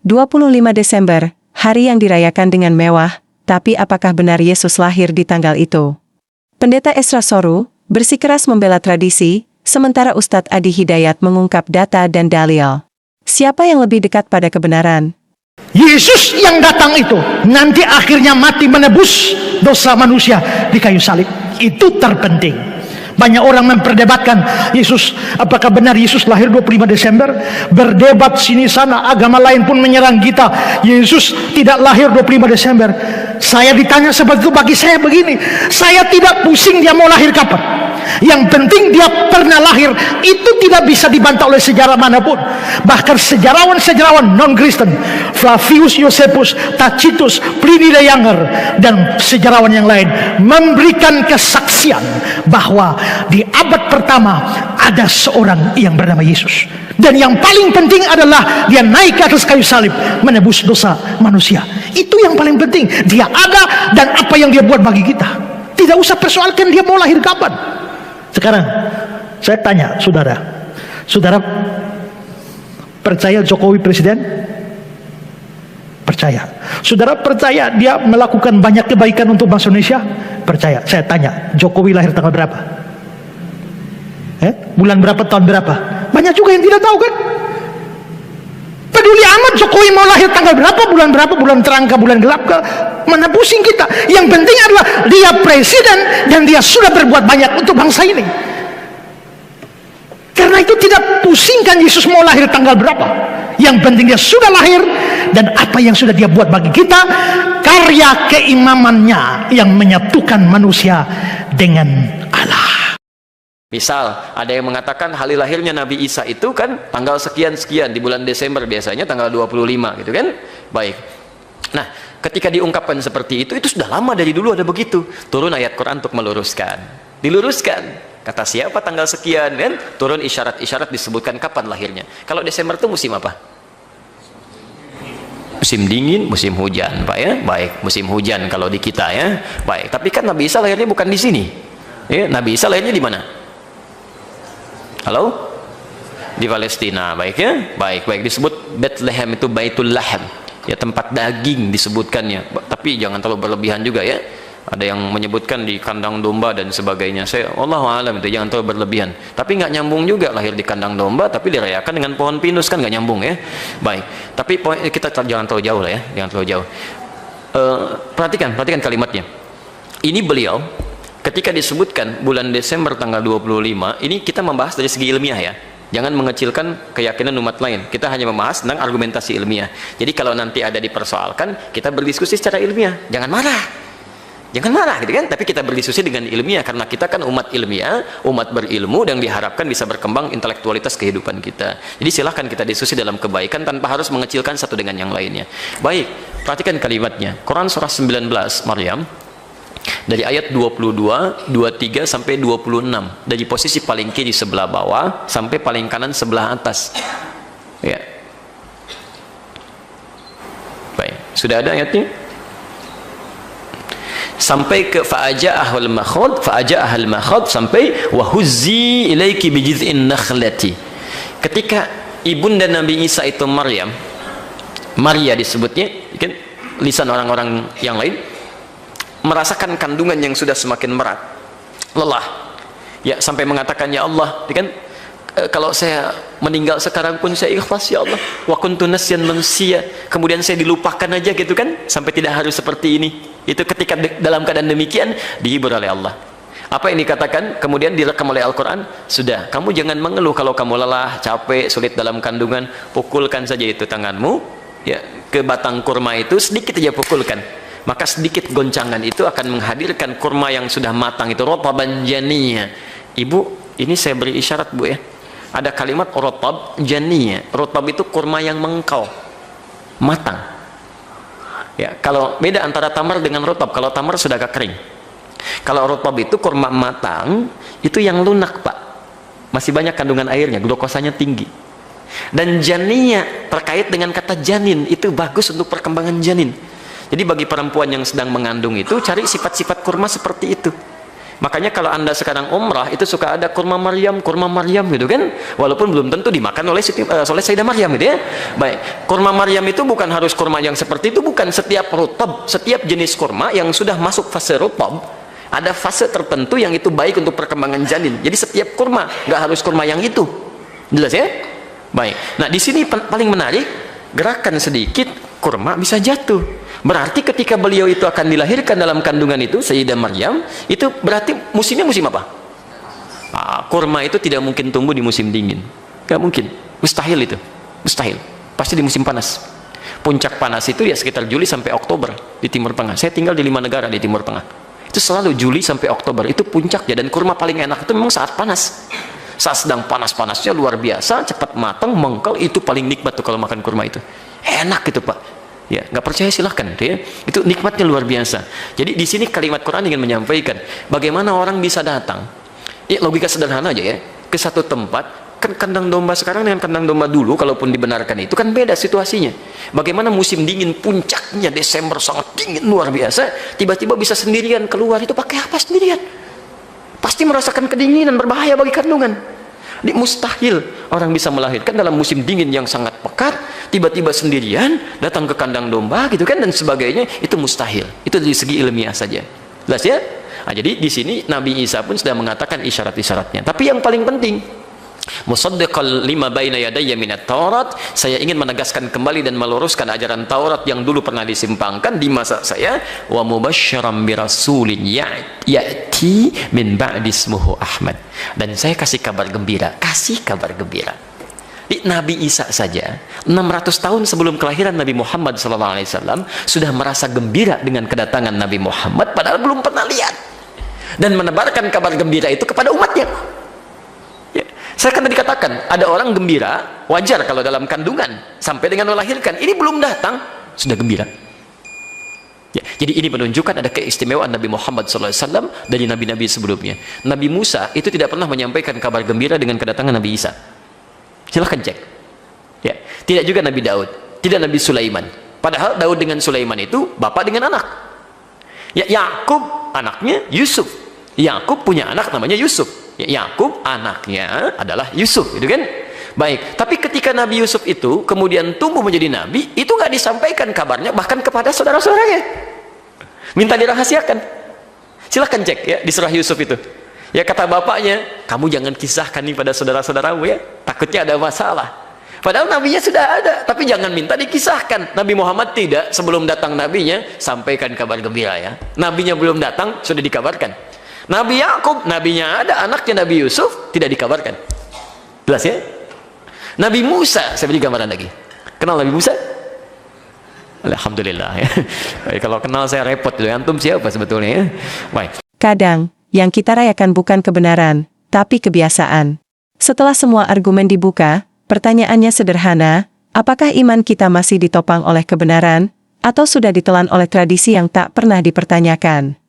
25 Desember, hari yang dirayakan dengan mewah, tapi apakah benar Yesus lahir di tanggal itu? Pendeta Esra Soru bersikeras membela tradisi, sementara Ustadz Adi Hidayat mengungkap data dan dalil. Siapa yang lebih dekat pada kebenaran? Yesus yang datang itu nanti akhirnya mati menebus dosa manusia di kayu salib. Itu terpenting. Banyak orang memperdebatkan Yesus, apakah benar Yesus lahir 25 Desember? Berdebat sini sana, agama lain pun menyerang kita. Yesus tidak lahir 25 Desember. Saya ditanya seperti itu, bagi saya begini, saya tidak pusing dia mau lahir kapan. Yang penting dia pernah lahir. Itu tidak bisa dibantah oleh sejarah manapun. Bahkan sejarawan-sejarawan non-Kristen, Flavius Josephus, Tacitus, Pliny the Younger, dan sejarawan yang lain memberikan kesaksian bahwa di abad pertama ada seorang yang bernama Yesus. Dan yang paling penting adalah dia naik ke atas kayu salib menebus dosa manusia. Itu yang paling penting. Dia ada dan apa yang dia buat bagi kita. Tidak usah persoalkan dia mau lahir kapan. Sekarang saya tanya saudara, saudara percaya Jokowi presiden? Percaya. Saudara percaya dia melakukan banyak kebaikan untuk bangsa Indonesia? Percaya. Saya tanya, Jokowi lahir tanggal berapa? Bulan berapa, tahun berapa? Banyak juga yang tidak tahu kan? Peduli amat Jokowi mau lahir tanggal berapa, bulan terang ke bulan gelap ke, mana pusing kita. Yang penting adalah dia presiden dan dia sudah berbuat banyak untuk bangsa ini. Karena itu tidak pusingkan Yesus mau lahir tanggal berapa. Yang penting dia sudah lahir dan apa yang sudah dia buat bagi kita, karya keimamannya yang menyatukan manusia dengan Allah. Misal, ada yang mengatakan hari lahirnya Nabi Isa itu kan tanggal sekian-sekian di bulan Desember, biasanya tanggal 25 gitu kan. Baik. Nah, ketika diungkapkan seperti itu sudah lama, dari dulu ada begitu. Turun ayat Quran untuk meluruskan. Diluruskan. Kata siapa tanggal sekian kan? Turun isyarat-isyarat disebutkan kapan lahirnya. Kalau Desember itu musim apa? Musim dingin, musim hujan, Pak ya. Baik, musim hujan kalau di kita ya. Baik, tapi kan Nabi Isa lahirnya bukan di sini. Ya, Nabi Isa lahirnya di mana? Halo? Di Palestina, baik ya? Baik disebut Bethlehem itu Baitul Lahm. Ya, tempat daging disebutkannya. Tapi jangan terlalu berlebihan juga ya. Ada yang menyebutkan di kandang domba dan sebagainya. Saya Allahu a'lam itu jangan terlalu berlebihan. Tapi nggak nyambung juga lahir di kandang domba tapi dirayakan dengan pohon pinus, kan nggak nyambung ya. Baik. Tapi kita jangan terlalu jauh lah ya, jangan terlalu jauh. Perhatikan kalimatnya. Ini beliau ketika disebutkan bulan Desember tanggal 25, ini kita membahas dari segi ilmiah ya. Jangan mengecilkan keyakinan umat lain. Kita hanya membahas tentang argumentasi ilmiah. Jadi kalau nanti ada dipersoalkan, kita berdiskusi secara ilmiah. Jangan marah gitu kan. Tapi kita berdiskusi dengan ilmiah karena kita kan umat ilmiah, umat berilmu dan diharapkan bisa berkembang intelektualitas kehidupan kita. Jadi silahkan kita diskusi dalam kebaikan tanpa harus mengecilkan satu dengan yang lainnya. Baik, perhatikan kalimatnya. Quran surah 19 Maryam dari ayat 22, 23 sampai 26, dari posisi paling kiri sebelah bawah sampai paling kanan sebelah atas. Ya. Baik, sudah ada ayatnya? Sampai ke fa'aja'ahul makhad sampai wahuzzi ilaiki bijiz'in nakhlati. Ketika ibunda Nabi Isa itu Maria disebutnya, kan lisan orang-orang yang lain, merasakan kandungan yang sudah semakin berat, lelah ya, sampai mengatakan ya Allah, kan kalau saya meninggal sekarang pun saya ikhlas ya Allah, wa kuntu nasyan mansiya, kemudian saya dilupakan aja gitu kan, sampai tidak harus seperti ini. Itu ketika dalam keadaan demikian dihibur oleh Allah. Apa yang dikatakan kemudian direkam oleh Al-Quran, sudah, kamu jangan mengeluh kalau kamu lelah, capek, sulit dalam kandungan, pukulkan saja itu tanganmu ya ke batang kurma itu, sedikit saja pukulkan, maka sedikit goncangan itu akan menghadirkan kurma yang sudah matang itu, rotaban janiyya. Ibu, ini saya beri isyarat Bu ya, ada kalimat rotab janiyya. Rotab itu kurma yang mengkau, matang ya. Kalau beda antara tamar dengan rotab, kalau tamar sudah agak kering, kalau rotab itu kurma matang, itu yang lunak Pak, masih banyak kandungan airnya, glukosanya tinggi. Dan janiyya terkait dengan kata janin, itu bagus untuk perkembangan janin. Jadi bagi perempuan yang sedang mengandung itu, cari sifat-sifat kurma seperti itu. Makanya kalau Anda sekarang umrah itu suka ada kurma Maryam gitu kan, walaupun belum tentu dimakan oleh Sayyidah Maryam gitu ya. Baik, kurma Maryam itu bukan harus kurma yang seperti itu, bukan. Setiap rutab, setiap jenis kurma yang sudah masuk fase rutab, ada fase tertentu yang itu baik untuk perkembangan janin. Jadi setiap kurma, nggak harus kurma yang itu. Jelas ya? Baik. Nah, di sini paling menarik, gerakan sedikit kurma bisa jatuh. Berarti ketika beliau itu akan dilahirkan dalam kandungan itu, Sayyidah Maryam, itu berarti musimnya musim apa? Kurma itu tidak mungkin tumbuh di musim dingin. Nggak mungkin. Mustahil itu. Mustahil. Pasti di musim panas. Puncak panas itu ya sekitar Juli sampai Oktober di Timur Tengah. Saya tinggal di 5 negara di Timur Tengah. Itu selalu Juli sampai Oktober. Itu puncaknya. Dan kurma paling enak itu memang saat panas. Saat sedang panas-panasnya luar biasa, cepat matang, mengkel, itu paling nikmat tuh kalau makan kurma itu. Enak gitu Pak. Ya, nggak percaya silahkan, ya. Itu nikmatnya luar biasa. Jadi di sini kalimat Quran ingin menyampaikan bagaimana orang bisa datang. Ya, logika sederhana aja ya, ke satu tempat. Kan kandang domba sekarang dengan kandang domba dulu, kalaupun dibenarkan itu kan beda situasinya. Bagaimana musim dingin puncaknya Desember sangat dingin luar biasa, tiba-tiba bisa sendirian keluar, itu pakai apa sendirian? Pasti merasakan kedinginan, berbahaya bagi kandungan. Mustahil orang bisa melahirkan dalam musim dingin yang sangat pekat, tiba-tiba sendirian datang ke kandang domba gitu kan, dan sebagainya. Itu mustahil. Itu dari segi ilmiah saja. Jelas ya? Nah, jadi di sini Nabi Isa pun sudah mengatakan isyarat-isyaratnya. Tapi yang paling penting, musaddiqal lima baina yadayya minat Taurat, saya ingin menegaskan kembali dan meluruskan ajaran Taurat yang dulu pernah disimpangkan di masa saya, wa mubasysyiran birasulin ya'ti min ba'di ismuhu Ahmad, dan saya kasih kabar gembira, di Nabi Isa saja 600 tahun sebelum kelahiran Nabi Muhammad SAW sudah merasa gembira dengan kedatangan Nabi Muhammad padahal belum pernah lihat, dan menebarkan kabar gembira itu kepada umatnya. Saya kan tadi katakan, ada orang gembira, wajar kalau dalam kandungan, sampai dengan melahirkan, ini belum datang, sudah gembira. Ya, jadi ini menunjukkan ada keistimewaan Nabi Muhammad SAW dari nabi-nabi sebelumnya. Nabi Musa itu tidak pernah menyampaikan kabar gembira dengan kedatangan Nabi Isa. Silahkan cek. Ya, tidak juga Nabi Daud, tidak Nabi Sulaiman. Padahal Daud dengan Sulaiman itu bapak dengan anak. Ya, Yakub anaknya Yusuf. Yakub punya anak namanya Yusuf. Yakub anaknya adalah Yusuf, gitu kan? Baik, tapi ketika Nabi Yusuf itu kemudian tumbuh menjadi nabi, itu nggak disampaikan kabarnya bahkan kepada saudara-saudaranya. Minta dirahasiakan. Silahkan cek ya di surah Yusuf itu. Ya, kata bapaknya, kamu jangan kisahkan nih pada saudara-saudaramu ya, takutnya ada masalah. Padahal nabinya sudah ada, tapi jangan minta dikisahkan. Nabi Muhammad tidak, sebelum datang nabinya, sampaikan kabar gembira ya. Nabinya belum datang, sudah dikabarkan. Nabi Yakub, nabinya ada, anaknya Nabi Yusuf, tidak dikabarkan. Jelas ya? Nabi Musa, saya beri gambaran lagi. Kenal Nabi Musa? Alhamdulillah ya. Kalau kenal saya repot, antum siapa sebetulnya ya? Baik. Kadang, yang kita rayakan bukan kebenaran, tapi kebiasaan. Setelah semua argumen dibuka, pertanyaannya sederhana, apakah iman kita masih ditopang oleh kebenaran, atau sudah ditelan oleh tradisi yang tak pernah dipertanyakan?